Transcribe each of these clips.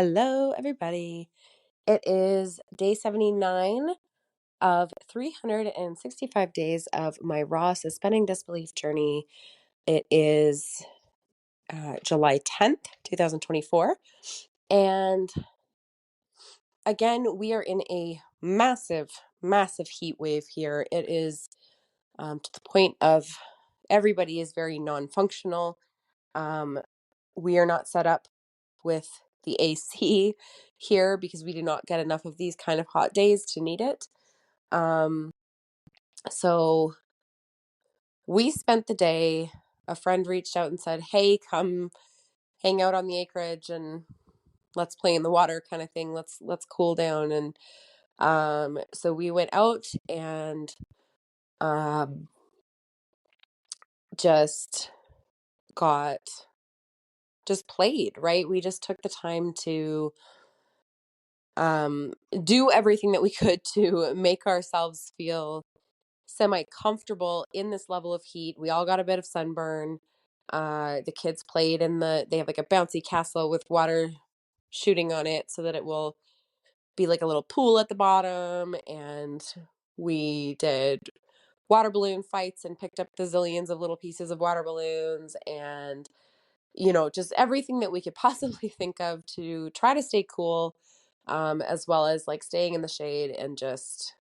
Hello, everybody. It is day 79 of 365 days of my raw suspending disbelief journey. It is July 10th, 2024. And again, we are in a massive, massive heat wave here. It is to the point of everybody is very non-functional. We are not set up with the AC here because we do not get enough of these kind of hot days to need it. So we spent the day, a friend reached out and said, "Hey, come hang out on the acreage and let's play in the water," kind of thing. Let's cool down. And so we went out and um just got just played, right? We just took the time to do everything that we could to make ourselves feel semi-comfortable in this level of heat. We all got a bit of sunburn. The kids played they have like a bouncy castle with water shooting on it so that it will be like a little pool at the bottom. And we did water balloon fights and picked up the zillions of little pieces of water balloons and, just everything that we could possibly think of to try to stay cool, as well as like staying in the shade and just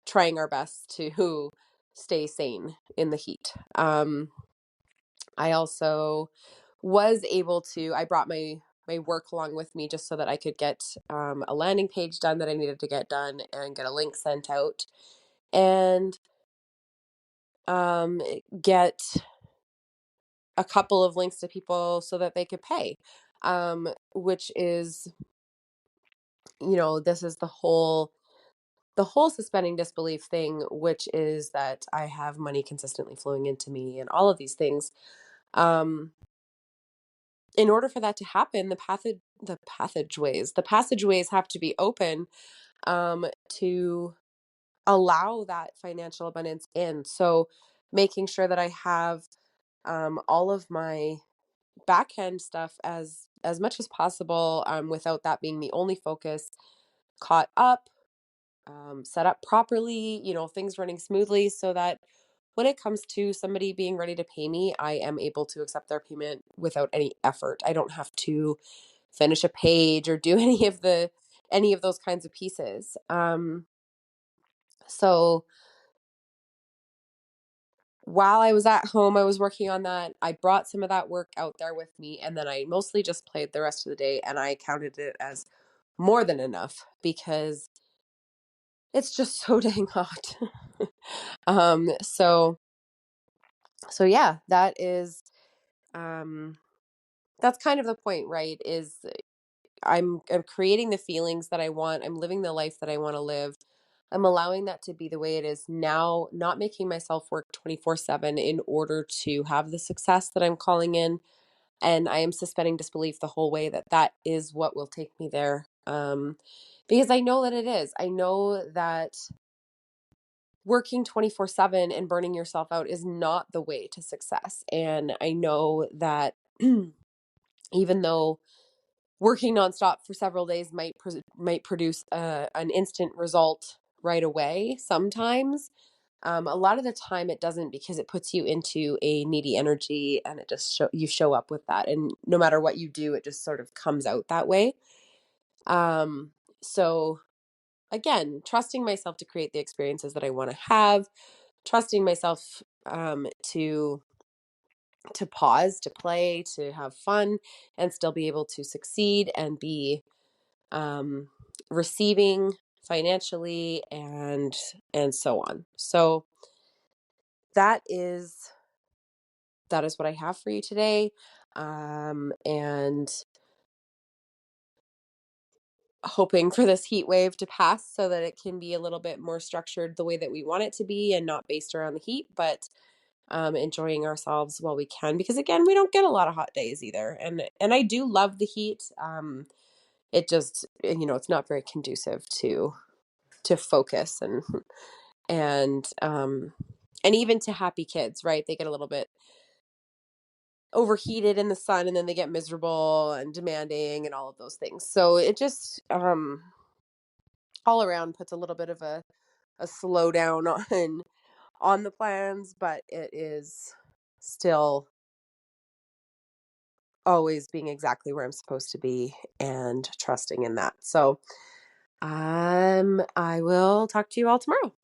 trying our best to stay sane in the heat. I also was able to, I brought my work along with me just so that I could get a landing page done that I needed to get done and get a link sent out and get a couple of links to people so that they could pay, which is, this is the whole suspending disbelief thing, which is that I have money consistently flowing into me and all of these things. Um, in order for that to happen, the passageways have to be open, to allow that financial abundance in. So making sure that I have all of my back end stuff as much as possible, without that being the only focus, caught up, set up properly, things running smoothly so that when it comes to somebody being ready to pay me, I am able to accept their payment without any effort. I don't have to finish a page or do any of those kinds of pieces. So while I was at home, I was working on that. I brought some of that work out there with me, and then I mostly just played the rest of the day, and I counted it as more than enough because it's just so dang hot. um, so so yeah, um that's kind of the point, right? Is I'm creating the feelings that I want. I'm living the life that I want to live. I'm allowing that to be the way it is now, not making myself work 24/7 in order to have the success that I'm calling in. And I am suspending disbelief the whole way that that is what will take me there. Because I know that it is. I know that working 24/7 and burning yourself out is not the way to success. And I know that even though working nonstop for several days might produce an instant result right away, sometimes a lot of the time it doesn't, because it puts you into a needy energy and it just you show up with that, and no matter what you do, it just sort of comes out that way. So again, trusting myself to create the experiences that I want to have, trusting myself, to pause, to play, to have fun, and still be able to succeed and be um, receiving financially and so on. So that is that is what I have for you today. And hoping for this heat wave to pass so that it can be a little bit more structured the way that we want it to be and not based around the heat, but enjoying ourselves while we can, because again, we don't get a lot of hot days either. And I do love the heat. It just, it's not very conducive to focus and and even to happy kids, right? They get a little bit overheated in the sun, and then they get miserable and demanding and all of those things. So it just all around puts a little bit of a slowdown on the plans, but it is still always being exactly where I'm supposed to be and trusting in that. So I will talk to you all tomorrow.